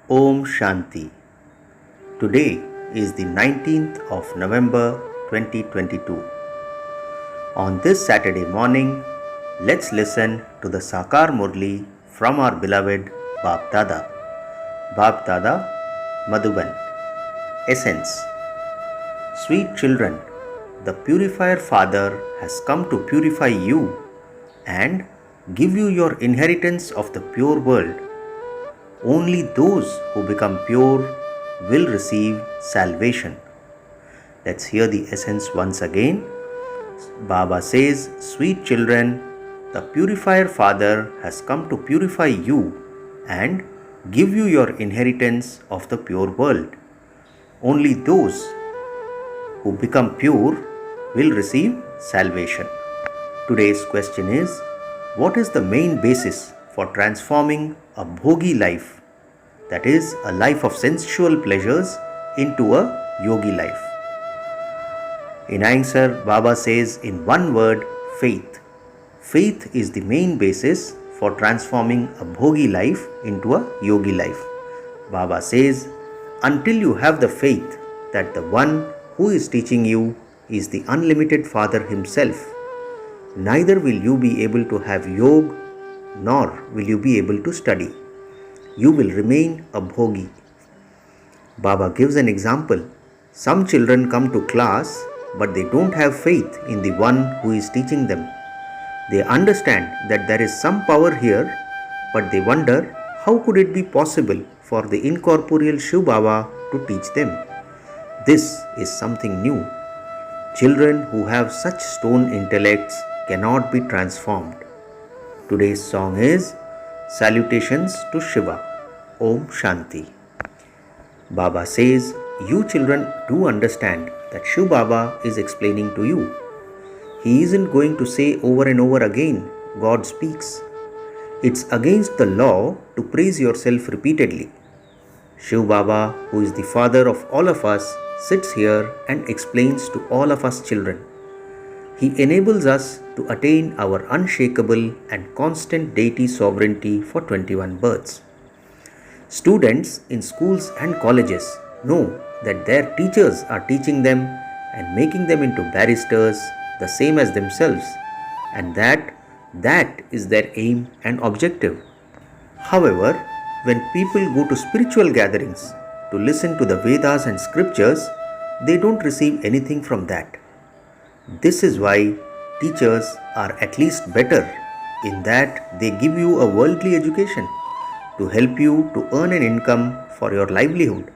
Om Shanti. Today is the 19th of November 2022. On this Saturday morning, let's listen to the Sakar Murli from our beloved Bap Dada. Bap Dada, Madhuban. Essence. Sweet children, the Purifier Father has come to purify you and give you your inheritance of the pure world. Only those who become pure will receive salvation. Let's hear the essence once again. Baba says, sweet children, the Purifier Father has come to purify you and give you your inheritance of the pure world. Only those who become pure will receive salvation. Today's question is, what is the main basis for transforming a bhogi life, that is, a life of sensual pleasures, into a yogi life? In answer, Baba says in one word, faith. Faith is the main basis for transforming a bhogi life into a yogi life. Baba says, until you have the faith that the one who is teaching you is the unlimited Father himself, neither will you be able to have yoga nor will you be able to study. You will remain a bhogi. Baba gives an example. Some children come to class, but they don't have faith in the one who is teaching them. They understand that there is some power here, but they wonder how could it be possible for the incorporeal Shiv Baba to teach them. This is something new. Children who have such stone intellects cannot be transformed. Today's song is Salutations to Shiva. Om Shanti. Baba says, you children do understand that Shiv Baba is explaining to you. He isn't going to say over and over again, God speaks. It's against the law to praise yourself repeatedly. Shiv Baba, who is the father of all of us, sits here and explains to all of us children. He enables us to attain our unshakable and constant deity sovereignty for 21 births. Students in schools and colleges know that their teachers are teaching them and making them into barristers the same as themselves, and that is their aim and objective. However, when people go to spiritual gatherings to listen to the Vedas and scriptures, they don't receive anything from that. This is why teachers are at least better in that they give you a worldly education to help you to earn an income for your livelihood,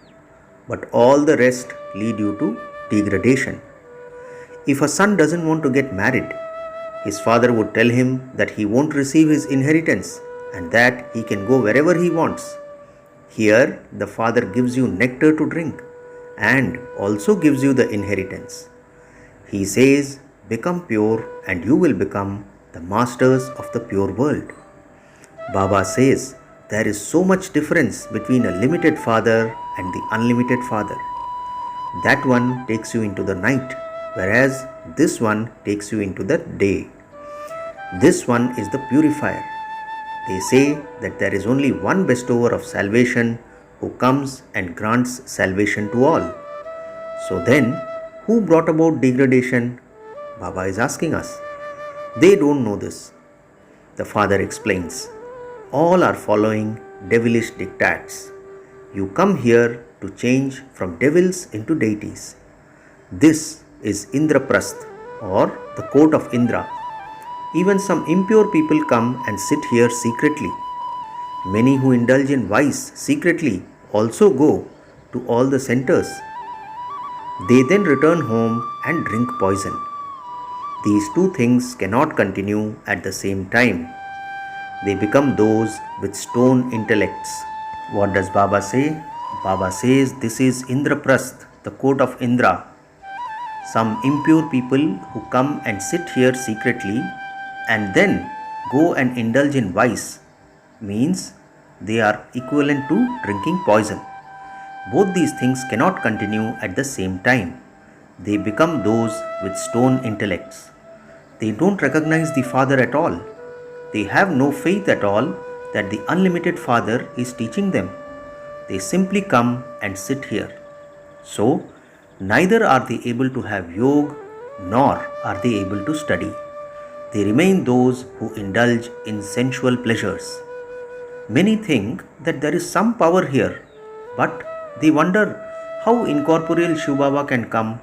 but all the rest lead you to degradation. If a son doesn't want to get married, his father would tell him that he won't receive his inheritance and that he can go wherever he wants. Here, the father gives you nectar to drink and also gives you the inheritance. He says, become pure and you will become the masters of the pure world. Baba says, there is so much difference between a limited father and the unlimited father. That one takes you into the night, whereas this one takes you into the day. This one is the purifier. They say that there is only one bestower of salvation who comes and grants salvation to all. So then, who brought about degradation? Baba is asking us. They don't know this. The Father explains. All are following devilish diktats. You come here to change from devils into deities. This is Indraprasth, or the court of Indra. Even some impure people come and sit here secretly. Many who indulge in vice secretly also go to all the centers. They then return home and drink poison. These two things cannot continue at the same time. They become those with stone intellects. What does Baba say? Baba says this is Indraprasth, the court of Indra. Some impure people who come and sit here secretly and then go and indulge in vice means they are equivalent to drinking poison. Both these things cannot continue at the same time. They become those with stone intellects. They don't recognize the Father at all. They have no faith at all that the unlimited Father is teaching them. They simply come and sit here. So, neither are they able to have yoga nor are they able to study. They remain those who indulge in sensual pleasures. Many think that there is some power here, but they wonder how incorporeal Shiv Baba can come.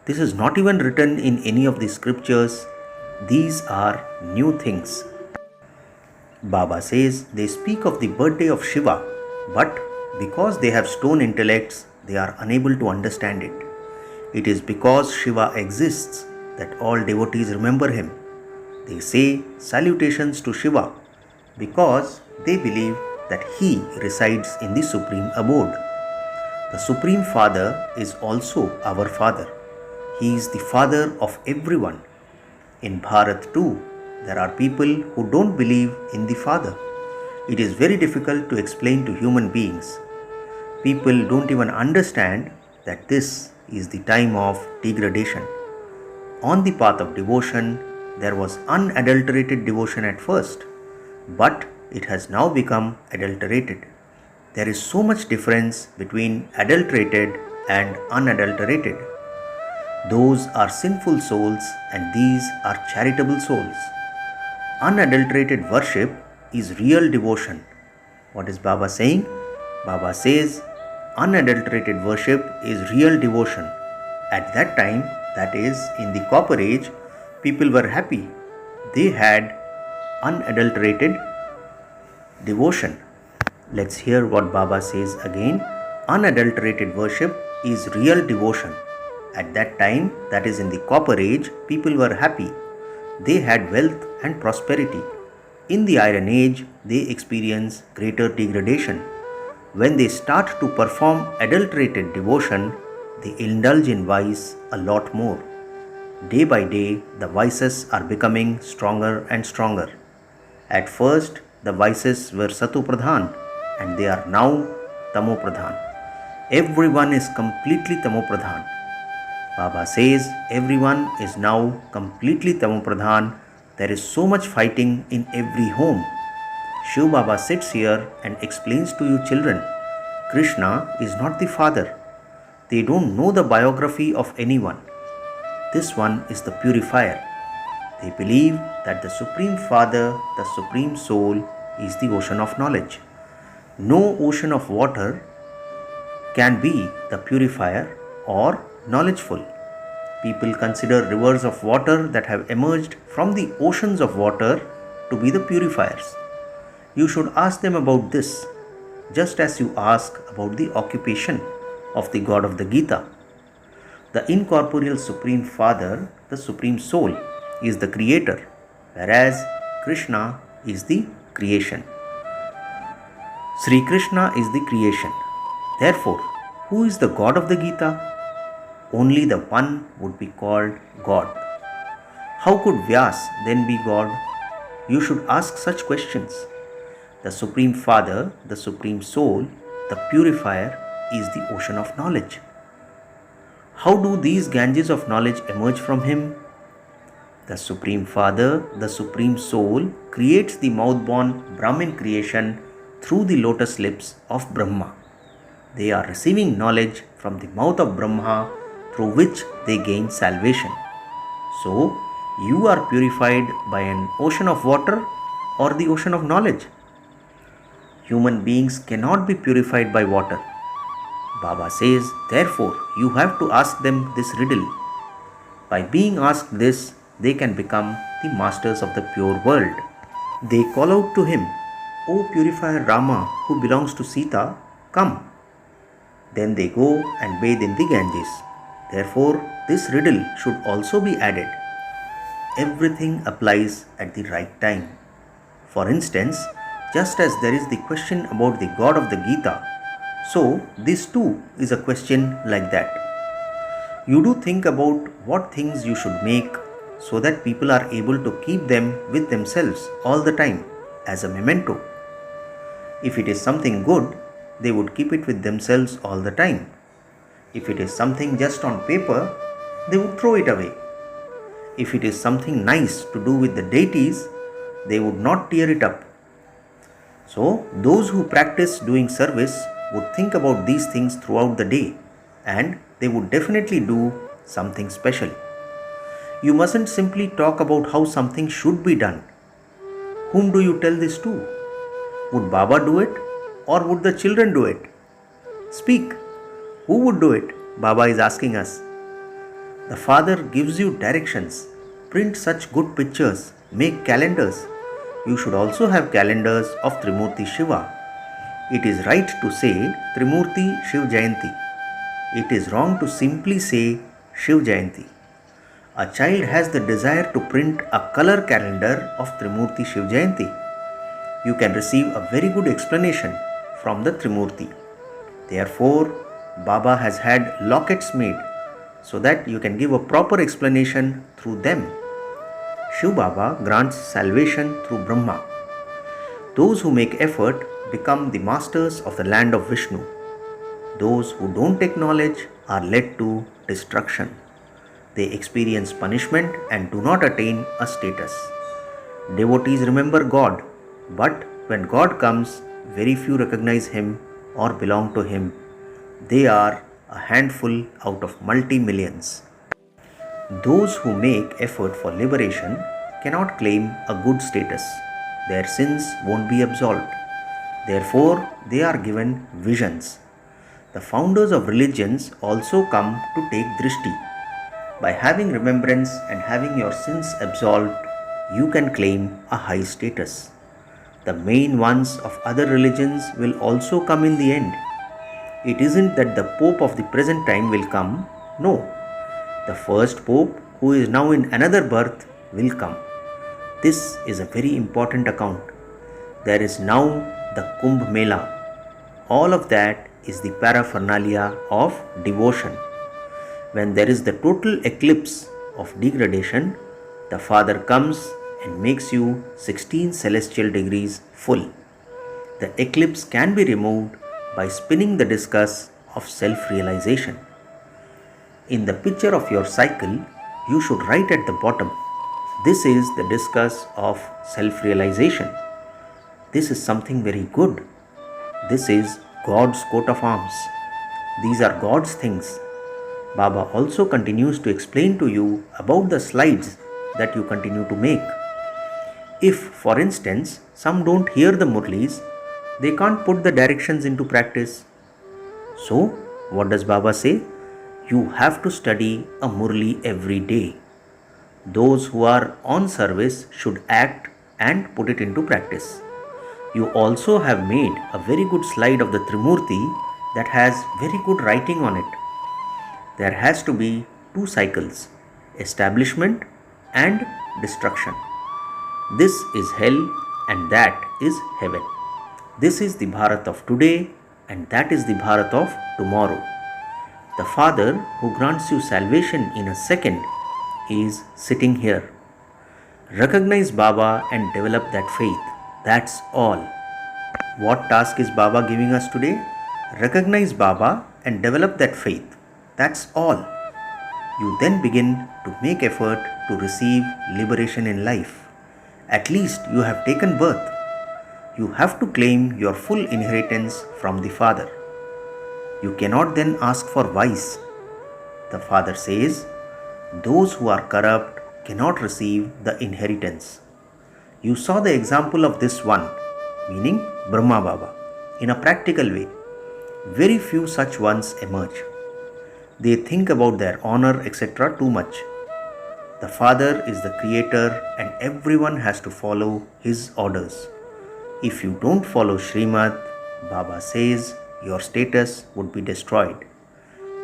This is not even written in any of the scriptures. These are new things. Baba says they speak of the birthday of Shiva, but because they have stone intellects, they are unable to understand it. It is because Shiva exists that all devotees remember him. They say salutations to Shiva because they believe that he resides in the supreme abode. The Supreme Father is also our Father. He is the Father of everyone. In Bharat too, there are people who don't believe in the Father. It is very difficult to explain to human beings. People don't even understand that this is the time of degradation. On the path of devotion, there was unadulterated devotion at first, but it has now become adulterated. There is so much difference between adulterated and unadulterated. Those are sinful souls and these are charitable souls. Unadulterated worship is real devotion. What is Baba saying? Baba says unadulterated worship is real devotion. At that time, that is in the Copper Age, people were happy. They had unadulterated devotion. Let's hear what Baba says again. Unadulterated worship is real devotion. At that time, that is in the Copper Age, people were happy. They had wealth and prosperity. In the Iron Age, they experience greater degradation. When they start to perform adulterated devotion, they indulge in vice a lot more. Day by day, the vices are becoming stronger and stronger. At first, the vices were Sato Pradhan and they are now Tamo Pradhan. Everyone is completely Tamo Pradhan. Baba says everyone is now completely Tamo Pradhan. There is so much fighting in every home. Shiv Baba sits here and explains to you children, Krishna is not the father. They don't know the biography of anyone. This one is the purifier. They believe that the Supreme Father, the Supreme Soul, is the ocean of knowledge. No ocean of water can be the purifier or knowledgeful. People consider rivers of water that have emerged from the oceans of water to be the purifiers. You should ask them about this, just as you ask about the occupation of the God of the Gita. The incorporeal Supreme Father, the Supreme Soul, is the creator, whereas Krishna is the creation. Sri Krishna is the creation. Therefore, who is the God of the Gita? Only the one would be called God. How could Vyas then be God? You should ask such questions. The Supreme Father, the Supreme Soul, the Purifier is the ocean of knowledge. How do these Ganges of knowledge emerge from him? The Supreme Father, the Supreme Soul, creates the mouth-born Brahmin creation through the lotus lips of Brahma. They are receiving knowledge from the mouth of Brahma through which they gain salvation. So, you are purified by an ocean of water or the ocean of knowledge. Human beings cannot be purified by water. Baba says, therefore, you have to ask them this riddle. By being asked this, they can become the masters of the pure world. They call out to him, O purifier Rama, who belongs to Sita, come. Then they go and bathe in the Ganges. Therefore, this riddle should also be added. Everything applies at the right time. For instance, just as there is the question about the God of the Gita, so this too is a question like that. You do think about what things you should make so that people are able to keep them with themselves all the time as a memento. If it is something good, they would keep it with themselves all the time. If it is something just on paper, they would throw it away. If it is something nice to do with the deities, they would not tear it up. So, those who practice doing service would think about these things throughout the day, and they would definitely do something special. You mustn't simply talk about how something should be done. Whom do you tell this to? Would Baba do it, or would the children do it? Speak. Who would do it? Baba is asking us. The Father gives you directions. Print such good pictures. Make calendars. You should also have calendars of Trimurti Shiva. It is right to say Trimurti Shiv Jayanti. It is wrong to simply say Shiv Jayanti. A child has the desire to print a color calendar of Trimurti Shiv Jayanti. You can receive a very good explanation from the Trimurti. Therefore, Baba has had lockets made so that you can give a proper explanation through them. Shiv Baba grants salvation through Brahma. Those who make effort become the masters of the land of Vishnu. Those who don't take knowledge are led to destruction. They experience punishment and do not attain a status. Devotees remember God, but when God comes, very few recognize Him or belong to Him. They are a handful out of multi-millions. Those who make effort for liberation cannot claim a good status. Their sins won't be absolved. Therefore, they are given visions. The founders of religions also come to take drishti. By having remembrance and having your sins absolved, you can claim a high status. The main ones of other religions will also come in the end. It isn't that the Pope of the present time will come. No. The first Pope, who is now in another birth, will come. This is a very important account. There is now the Kumbh Mela. All of that is the paraphernalia of devotion. When there is the total eclipse of degradation, the Father comes and makes you 16 celestial degrees full. The eclipse can be removed by spinning the discus of self-realization. In the picture of your cycle, you should write at the bottom, "This is the discus of self-realization." This is something very good. This is God's coat of arms. These are God's things. Baba also continues to explain to you about the slides that you continue to make. If, for instance, some don't hear the Murlis, they can't put the directions into practice. So, what does Baba say? You have to study a Murli every day. Those who are on service should act and put it into practice. You also have made a very good slide of the Trimurti that has very good writing on it. There has to be two cycles, establishment and destruction. This is hell and that is heaven. This is the Bharat of today and that is the Bharat of tomorrow. The Father who grants you salvation in a second is sitting here. Recognize Baba and develop that faith. That's all. What task is Baba giving us today? Recognize Baba and develop that faith. That's all. You then begin to make effort to receive liberation in life. At least you have taken birth. You have to claim your full inheritance from the Father. You cannot then ask for vice. The Father says, those who are corrupt cannot receive the inheritance. You saw the example of this one, meaning Brahma Baba, in a practical way. Very few such ones emerge. They think about their honor, etc. too much. The Father is the Creator and everyone has to follow His orders. If you don't follow Srimad, Baba says your status would be destroyed.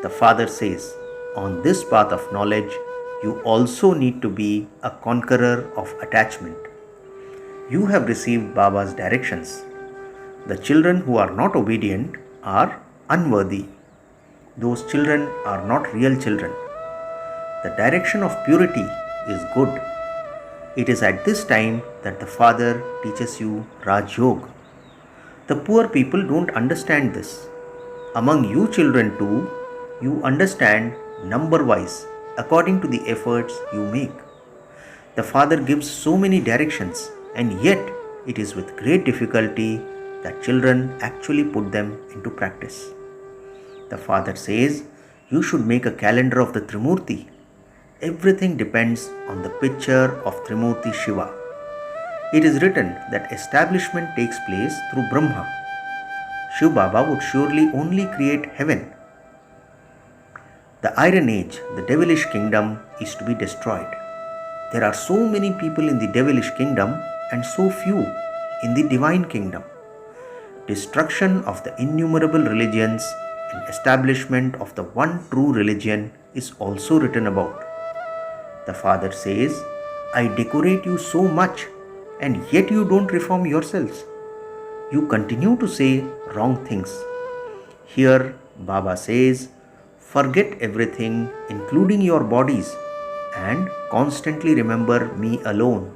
The Father says, on this path of knowledge, you also need to be a conqueror of attachment. You have received Baba's directions. The children who are not obedient are unworthy. Those children are not real children. The direction of purity is good. It is at this time that the Father teaches you Raj Yoga. The poor people don't understand this. Among you children too, you understand number-wise according to the efforts you make. The Father gives so many directions, and yet it is with great difficulty that children actually put them into practice. The father says, you should make a calendar of the Trimurti. Everything depends on the picture of Trimurti Shiva. It is written that establishment takes place through Brahma. Shiv Baba would surely only create heaven. The Iron Age, the devilish kingdom, is to be destroyed. There are so many people in the devilish kingdom and so few in the divine kingdom. Destruction of the innumerable religions and establishment of the one true religion is also written about. The father says, I decorate you so much and yet you don't reform yourselves. You continue to say wrong things. Here Baba says, forget everything including your bodies and constantly remember me alone.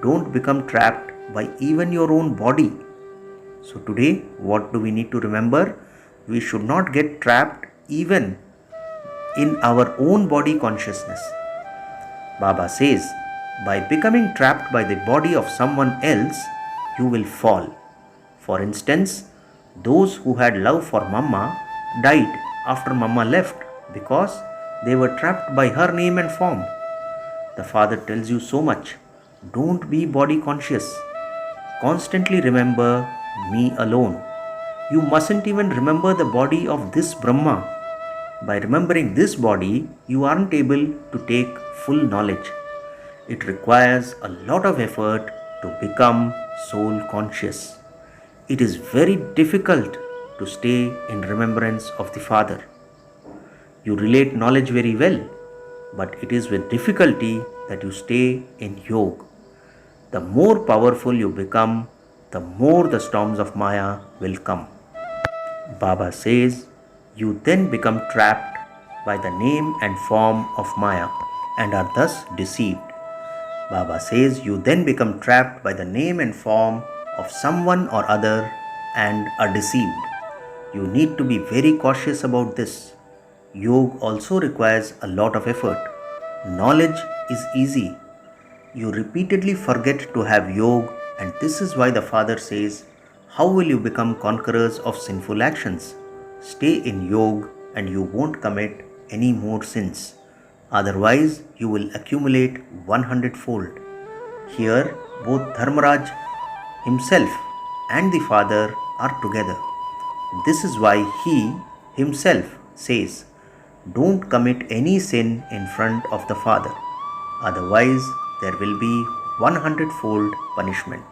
Don't become trapped by even your own body. So today, what do we need to remember? We should not get trapped even in our own body consciousness. Baba says, by becoming trapped by the body of someone else, you will fall. For instance, those who had love for Mama died after Mama left because they were trapped by her name and form. The father tells you so much. Don't be body conscious. Constantly remember me alone. You mustn't even remember the body of this Brahma. By remembering this body, you aren't able to take full knowledge. It requires a lot of effort to become soul conscious. It is very difficult to stay in remembrance of the Father. You relate knowledge very well, but it is with difficulty that you stay in yoga. The more powerful you become, the more the storms of Maya will come. Baba says, you then become trapped by the name and form of Maya and are thus deceived. Baba says, you then become trapped by the name and form of someone or other and are deceived. You need to be very cautious about this. Yoga also requires a lot of effort. Knowledge is easy. You repeatedly forget to have yoga, and this is why the Father says, how will you become conquerors of sinful actions? Stay in yoga and you won't commit any more sins. Otherwise, you will accumulate 100-fold. Here, both Dharmaraj himself and the Father are together. This is why he himself says, don't commit any sin in front of the Father. Otherwise, there will be 100-fold punishment.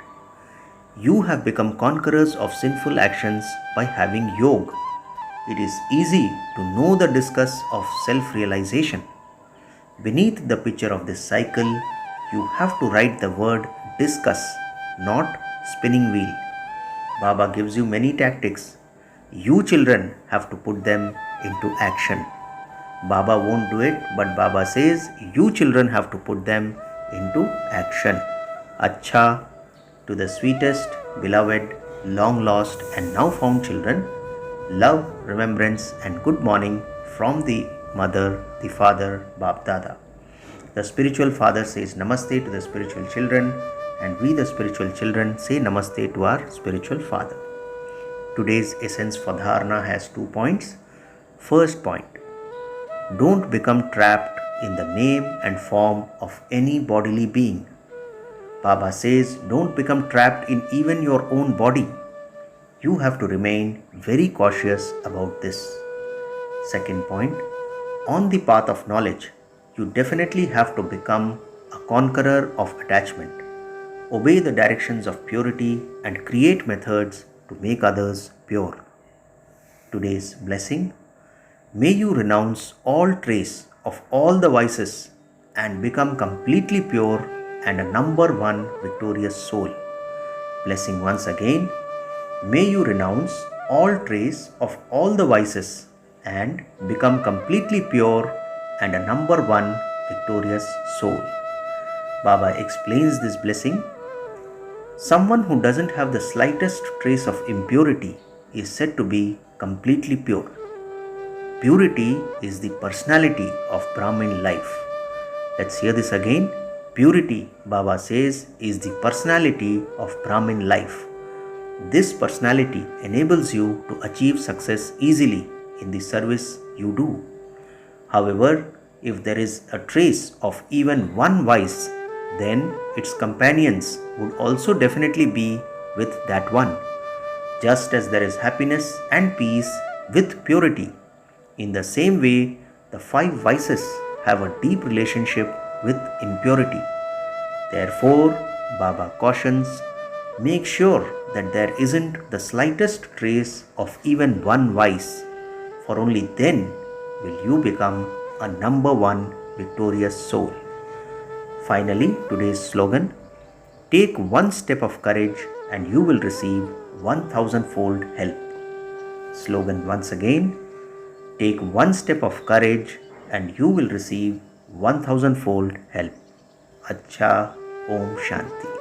You have become conquerors of sinful actions by having yoga. It is easy to know the discuss of self-realization. Beneath the picture of this cycle, you have to write the word discuss, not spinning wheel. Baba gives you many tactics. You children have to put them into action. Baba won't do it, but Baba says you children have to put them into action. Acha, to the sweetest, beloved, long lost and now found children, love, remembrance and good morning from the mother, the father, Bap Dada. The spiritual father says namaste to the spiritual children, and we the spiritual children say namaste to our spiritual father. Today's essence for dharana has 2 points. First point, don't become trapped in the name and form of any bodily being. Baba says don't become trapped in even your own body. You have to remain very cautious about this. Second point, on the path of knowledge, you definitely have to become a conqueror of attachment. Obey the directions of purity and create methods to make others pure. Today's blessing, may you renounce all trace of all the vices and become completely pure and a number one victorious soul. Blessing once again, may you renounce all trace of all the vices and become completely pure and a number one victorious soul. Baba explains this blessing. Someone who doesn't have the slightest trace of impurity is said to be completely pure. Purity is the personality of Brahmin life. Let's hear this again. Purity, Baba says, is the personality of Brahmin life. This personality enables you to achieve success easily in the service you do. However, if there is a trace of even one vice, then its companions would also definitely be with that one, just as there is happiness and peace with purity. In the same way, the five vices have a deep relationship with impurity. Therefore, Baba cautions, make sure that there isn't the slightest trace of even one vice, for only then will you become a number one victorious soul. Finally, today's slogan, take one step of courage and you will receive 1000-fold help. Slogan once again, take one step of courage and you will receive 1000-fold help. Acha, Om Shanti.